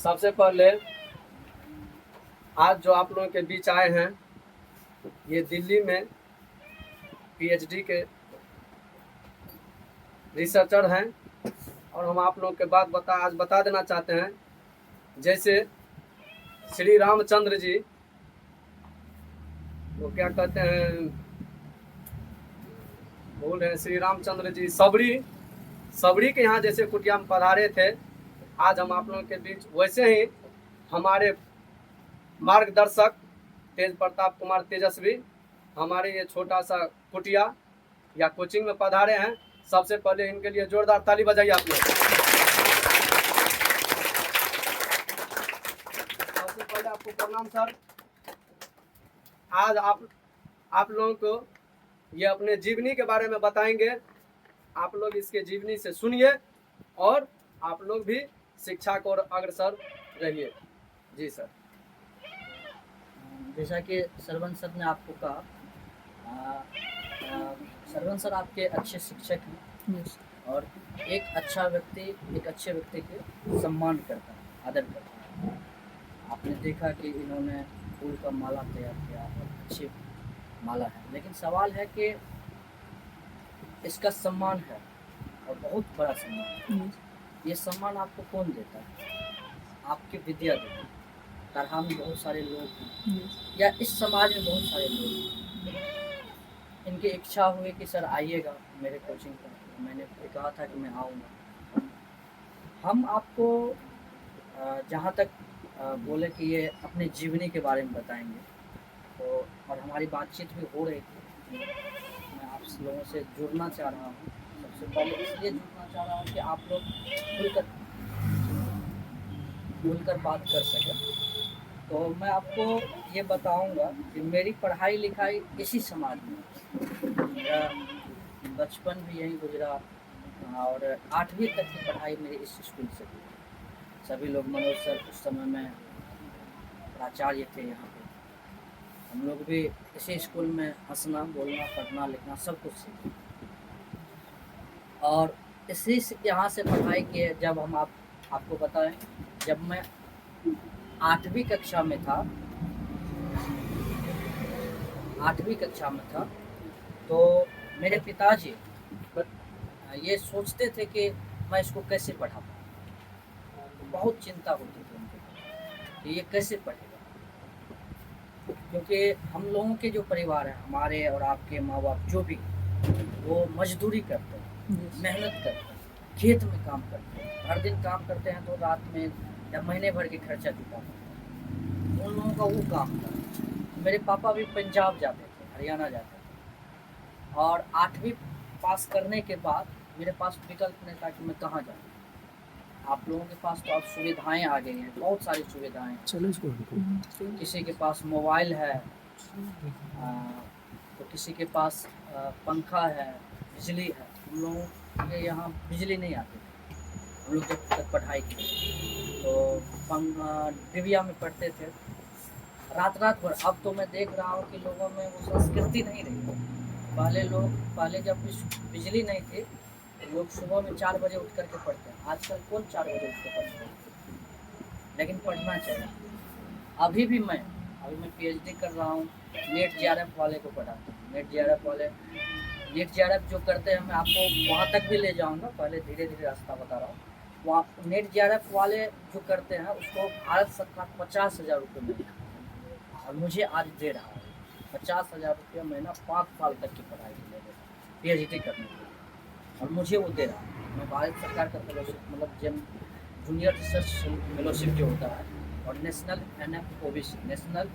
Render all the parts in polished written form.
सबसे पहले आज जो आप लोगों के बीच आए हैं, ये दिल्ली में पीएचडी के रिसर्चर हैं और हम आप लोगों के बात आज बता देना चाहते हैं। जैसे श्री रामचंद्र जी, वो क्या कहते हैं, बोल रहे हैं, श्री रामचंद्र जी सबरी के यहाँ जैसे कुटिया में पधारे थे, आज हम आप लोगों के बीच वैसे ही हमारे मार्गदर्शक तेज प्रताप कुमार तेजस्वी हमारे ये छोटा सा कुटिया या कोचिंग में पधारे हैं। सबसे पहले इनके लिए जोरदार ताली बजाइए आप लोग। सबसे पहले आपको प्रणाम सर। आज आप लोगों को ये अपने जीवनी के बारे में बताएंगे। आप लोग इसके जीवनी से सुनिए और आप लोग भी शिक्षा को अग्रसर रहिए। जी सर। जैसा कि सरवण सर ने आपको कहा, सरवण सर आपके अच्छे शिक्षक हैं और एक अच्छा व्यक्ति एक अच्छे व्यक्ति के सम्मान करता है, आदर करता है। आपने देखा कि इन्होंने फूल का माला तैयार किया और अच्छी माला है, लेकिन सवाल है कि इसका सम्मान है और बहुत बड़ा सम्मान है। ये सम्मान आपको कौन देता है? आपकी विद्या देती है। तरह में बहुत सारे लोग हैं या इस समाज में बहुत सारे लोग हैं, इनकी इच्छा हुई कि सर आइएगा मेरे कोचिंग पर। मैंने कहा था कि मैं आऊँगा। हम आपको जहाँ तक बोले कि ये अपने जीवनी के बारे में बताएंगे, तो और हमारी बातचीत भी हो रही थी। मैं आप लोगों से जुड़ना चाह रहा हूँ। सबसे पहले इसलिए जुड़ना चाह रहा हूँ कि आप लोग खुलकर बात कर सकें। तो मैं आपको ये बताऊंगा कि मेरी पढ़ाई लिखाई इसी समाज में, मेरा बचपन भी यहीं गुजरा और 8वीं तक की पढ़ाई मेरी इस स्कूल से हुई। सभी लोग, मनोज सर उस समय में प्राचार्य थे यहाँ पे। हम लोग भी इसी स्कूल में हंसना, बोलना, पढ़ना, लिखना सब कुछ सीखे और इसी से यहाँ से पढ़ाई किए। जब हम आपको बताएं, जब मैं 8वीं कक्षा में था, 8वीं कक्षा में था, तो मेरे पिताजी ये सोचते थे कि मैं इसको कैसे पढ़ा पाऊँ। बहुत चिंता होती थी उनको कि ये कैसे पढ़ेगा, क्योंकि हम लोगों के जो परिवार है, हमारे और आपके माँ बाप जो भी, वो मजदूरी करते हैं, मेहनत करते हैं, खेत में काम करते हैं, हर दिन काम करते हैं, तो रात में या महीने भर के खर्चा दिखाते हैं। उन लोगों का वो काम था। मेरे पापा भी पंजाब जाते थे, हरियाणा जाते थे और 8वीं पास करने के बाद मेरे पास विकल्प नहीं था कि मैं कहाँ जाऊँ। आप लोगों के पास तो अब सुविधाएं आ गई हैं, बहुत सारी सुविधाएं। किसी के पास मोबाइल है, तो किसी के पास पंखा है, बिजली है। हम लोगों के यहाँ बिजली नहीं आती थी, हम लोग जब तक पढ़ाई की तो डिबिया में पढ़ते थे रात भर। अब तो मैं देख रहा हूँ कि लोगों में वो संस्कृति नहीं रही। पहले जब बिजली नहीं थी, लोग सुबह में 4 बजे उठ करके पढ़ते हैं। आजकल कौन 4 बजे उठ के पढ़ते हैं? लेकिन पढ़ना चाहिए। अभी मैं पीएचडी कर रहा हूँ, नेट जेआरएफ वाले को पढ़ाता हूँ। नेट जेआरएफ जो करते हैं, मैं आपको वहाँ तक भी ले जाऊँगा, पहले धीरे धीरे रास्ता बता रहा हूँ। वहाँ नेट जेआरएफ वाले जो करते हैं उसको भारत सरकार 50,000 रुपये महीना, और मुझे आज दे रहा है 50,000 रुपये महीना 5 साल तक की पढ़ाई के लिए, पीएचडी करने के लिए, और मुझे वो दे रहा है। मैं भारत सरकार का फेलोशिप, मतलब जूनियर रिसर्च फेलोशिप जो होता है, और national NFOBC, national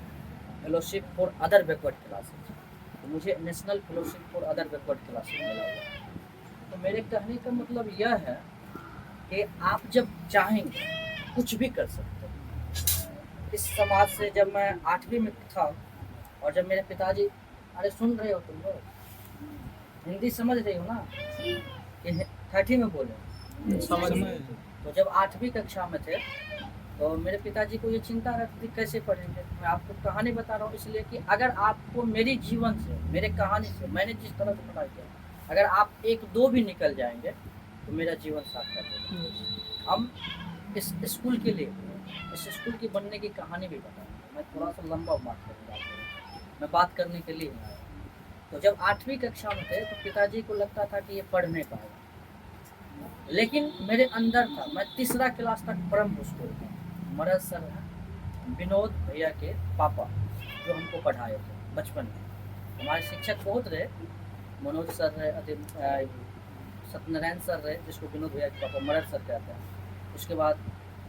fellowship for other backward classes, तो मुझे national fellowship for other backward classes मिला हुआ। तो मेरे कहने का मतलब यह है कि आप जब चाहेंगे कुछ भी कर सकते हैं। इस समाज से जब मैं 8वीं में था और जब मेरे पिताजी, अरे सुन रहे हो तुम लोग, हिंदी समझ रही हो ना? 30 में बोले समझ। तो जब 8वीं कक्षा में थे तो मेरे पिताजी को ये चिंता रहती थी कैसे पढ़ेंगे। मैं आपको कहानी बता रहा हूँ इसलिए कि अगर आपको मेरी जीवन से, मेरे कहानी से, मैंने जिस तरह से पढ़ाई किया, अगर आप 1-2 भी निकल जाएंगे तो मेरा जीवन सार्थक होगा। हम इस स्कूल के लिए इस स्कूल की बनने की कहानी भी बताऊंगा। मैं थोड़ा सा लंबा बात करूँगा आपको, मैं बात करने के लिए नहीं आया। तो जब 8वीं कक्षा में थे तो पिताजी को लगता था कि ये पढ़ नहीं पाएगा, लेकिन मेरे अंदर था। मैं तीसरा क्लास तक परम स्कूल था। मरद सर हैं, विनोद भैया के पापा, जो हमको पढ़ाए थे बचपन में। हमारे शिक्षक बहुत रहे, मनोज सर रहे, सत्यनारायण सर रहे, जिसको विनोद भैया के पापा मरद सर कहते हैं। उसके बाद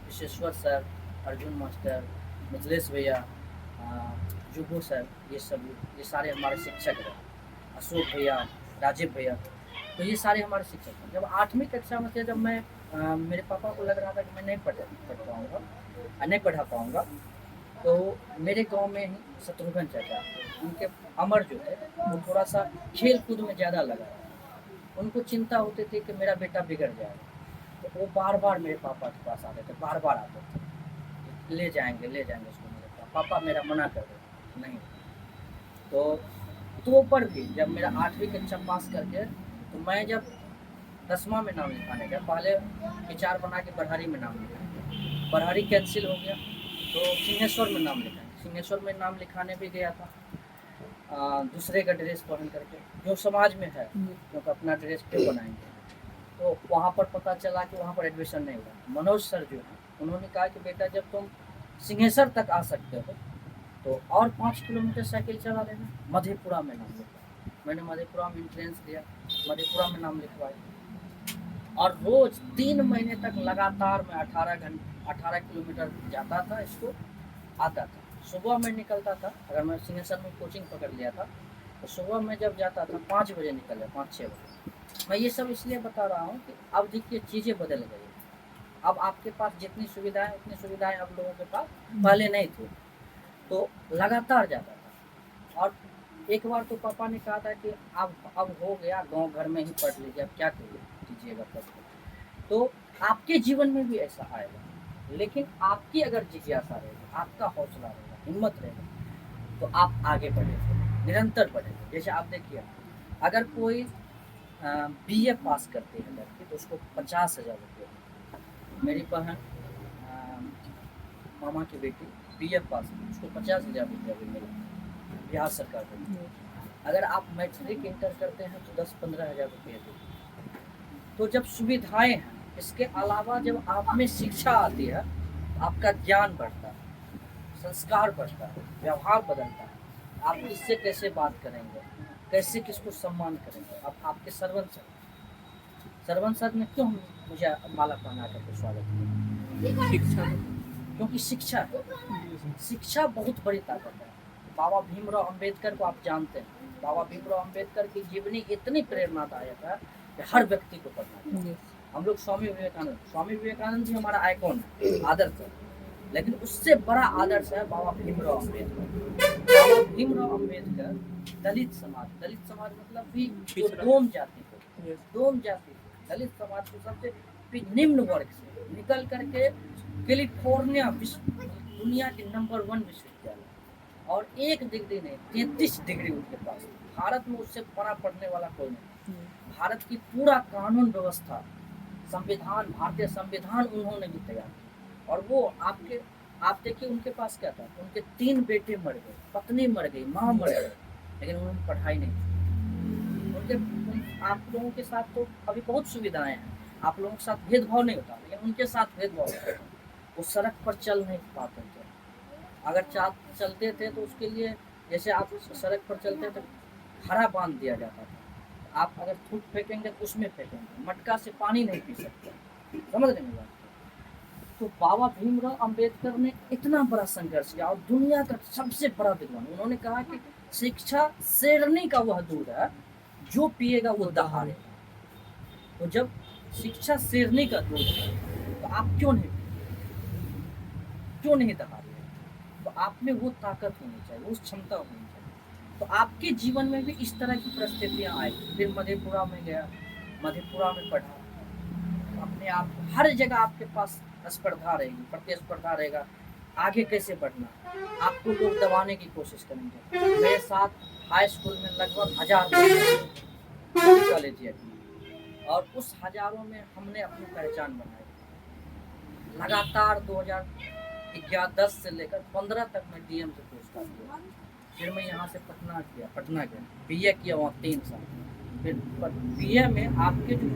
विशेश्वर सर, अर्जुन मास्टर, मिथिलेश भैया, जुगू सर, ये सारे हमारे शिक्षक रहे। अशोक भैया, राजीव भैया, तो ये सारे हमारे शिक्षक हैं। जब 8वीं कक्षा में थे, जब मैं मेरे पापा को लग रहा था कि मैं नहीं पढ़ा पाऊँगा, तो मेरे गांव में ही शत्रुघ्न चाचा, उनके अमर जो थे, वो थोड़ा सा खेल कूद में ज़्यादा लगा रहा। उनको चिंता होती थी कि मेरा बेटा बिगड़ जाएगा, तो वो बार बार मेरे पापा के पास आते थे, बार बार आते थे, ले जाएंगे उसको। मेरे पापा मेरा मना कर देते नहीं। तो पर भी जब मेरा 8वीं कक्षा पास करके, तो मैं जब 10वां में नाम लिखाने गया, पहले विचार बना के बरहारी में नाम लिखाया, बरहारी कैंसिल हो गया, तो सिंहेश्वर में नाम लिखाया। सिंहेश्वर में नाम लिखाने भी गया था दूसरे का ड्रेस पहन करके, जो समाज में है, क्योंकि अपना ड्रेस क्यों बनाएंगे। तो वहाँ पर पता चला कि वहाँ पर एडमिशन नहीं हुआ। मनोज सर जो है, उन्होंने कहा कि बेटा जब तुम सिंहेश्वर तक आ सकते हो तो और 5 किलोमीटर साइकिल चला लेना। मधेपुरा में नाम लिखा, मैंने मधेपुरा में एंट्रेंस दिया, मधेपुरा में नाम लिखवाया, और रोज़ 3 महीने तक लगातार मैं 18 किलोमीटर जाता था, इसको आता था। सुबह में निकलता था, अगर मैं सिंहेश्वर में कोचिंग पकड़ लिया था तो सुबह में जब जाता था 5 बजे निकल जाए, 5-6 बजे। मैं ये सब इसलिए बता रहा हूँ कि अब देखिए चीज़ें बदल गई। अब आपके पास जितनी सुविधाएं, उतनी सुविधाएं अब लोगों के पास पहले नहीं थी, तो लगातार जाता था। और एक बार तो पापा ने कहा था कि अब हो गया, गांव घर में ही पढ़ लीजिए, अब क्या कीजिएगा पढ़ के। तो आपके जीवन में भी ऐसा आएगा, लेकिन आपकी अगर जिज्ञासा रहेगी, आपका हौसला रहेगा, हिम्मत रहेगा, तो आप आगे बढ़ेंगे, निरंतर बढ़ेंगे। जैसे आप देखिए, अगर कोई BA पास करते हैं लड़की, तो उसको 50,000 रुपये। मेरी बहन मामा की बेटी BA पास, उसको 50,000 रुपया भी मिला बिहार सरकार को। अगर आप मैट्रिक इंटर करते हैं तो 10-15 हज़ार रुपये देते। तो जब सुविधाएं हैं, इसके अलावा जब आप में शिक्षा आती है, आपका ज्ञान बढ़ता है, संस्कार बढ़ता है, व्यवहार बदलता है। आप किससे कैसे बात करेंगे, कैसे किसको सम्मान करेंगे। अब आपके सरवन सर ने क्यों मुझे माला पहना करके स्वागत किया? शिक्षा, क्योंकि शिक्षा है। शिक्षा बहुत बड़ी ताकत है। बाबा भीमराव अंबेडकर को आप जानते हैं। बाबा भीमराव अंबेडकर की जीवनी इतनी प्रेरणादायक है कि हर व्यक्ति को पढ़ना चाहिए। हम लोग स्वामी विवेकानंद जी हमारा आइकॉन है, आदर्श है, लेकिन उससे बड़ा आदर्श है बाबा भीमराव अम्बेडकर। बाबा भीमराव अम्बेडकर दलित समाज मतलब भी डोम जाति दलित समाज के सबसे निम्न वर्ग से निकल करके कैलिफोर्निया दुनिया के नंबर 1 विश्वविद्यालय, और 1 डिग्री नहीं 33 डिग्री उनके पास। भारत में उससे बड़ा पढ़ने वाला कोई नहीं। भारत की पूरा कानून व्यवस्था, संविधान, भारतीय संविधान उन्होंने भी तैयार किया। और वो आप देखिए उनके पास क्या था, उनके 3 बेटे मर गए, पत्नी मर गई, माँ मर गई, लेकिन उन्होंने पढ़ाई नहीं की। आप लोगों के साथ तो अभी बहुत सुविधाएं हैं, आप लोगों के साथ भेदभाव नहीं होता, लेकिन उनके साथ भेदभाव होता। वो सड़क पर चल नहीं पाते थे। अगर चलते थे तो उसके लिए, जैसे आप सड़क पर चलते तो हरा बांध दिया जाता था। आप अगर थूक फेंकेंगे तो उसमें फेंकेंगे, मटका से पानी नहीं पी सकते, समझ रहे हैं। तो बाबा भीमराव अंबेडकर ने इतना बड़ा संघर्ष किया, और दुनिया का सबसे बड़ा विद्वान। उन्होंने कहा कि शिक्षा शेरनी का वह दूध है, जो पिएगा वो दहाड़ेगा। तो जब शिक्षा शेरनी का दूध है, तो आप क्यों नहीं दहाड़ेगा? तो आप में वो ताकत होनी चाहिए, उस क्षमता होनी चाहिए। तो आपके जीवन में भी इस तरह की परिस्थितियाँ आई। फिर मधेपुरा में गया, मधेपुरा में पढ़ा। अपने आप हर जगह आपके पास स्पर्धा रहेगी, प्रतिस्पर्धा रहेगा। आगे कैसे बढ़ना, आपको लोग दबाने की कोशिश करेंगे। मेरे साथ हाई स्कूल में लगभग 1000 कॉलेज, और उस हजारों में हमने अपनी पहचान बनाई। लगातार 10 से लेकर 15 तक मैं डीएम से पूछताछ किया। फिर मैं यहाँ से पटना गया, बीए किया वहाँ 3 साल। फिर बीए में आपके जो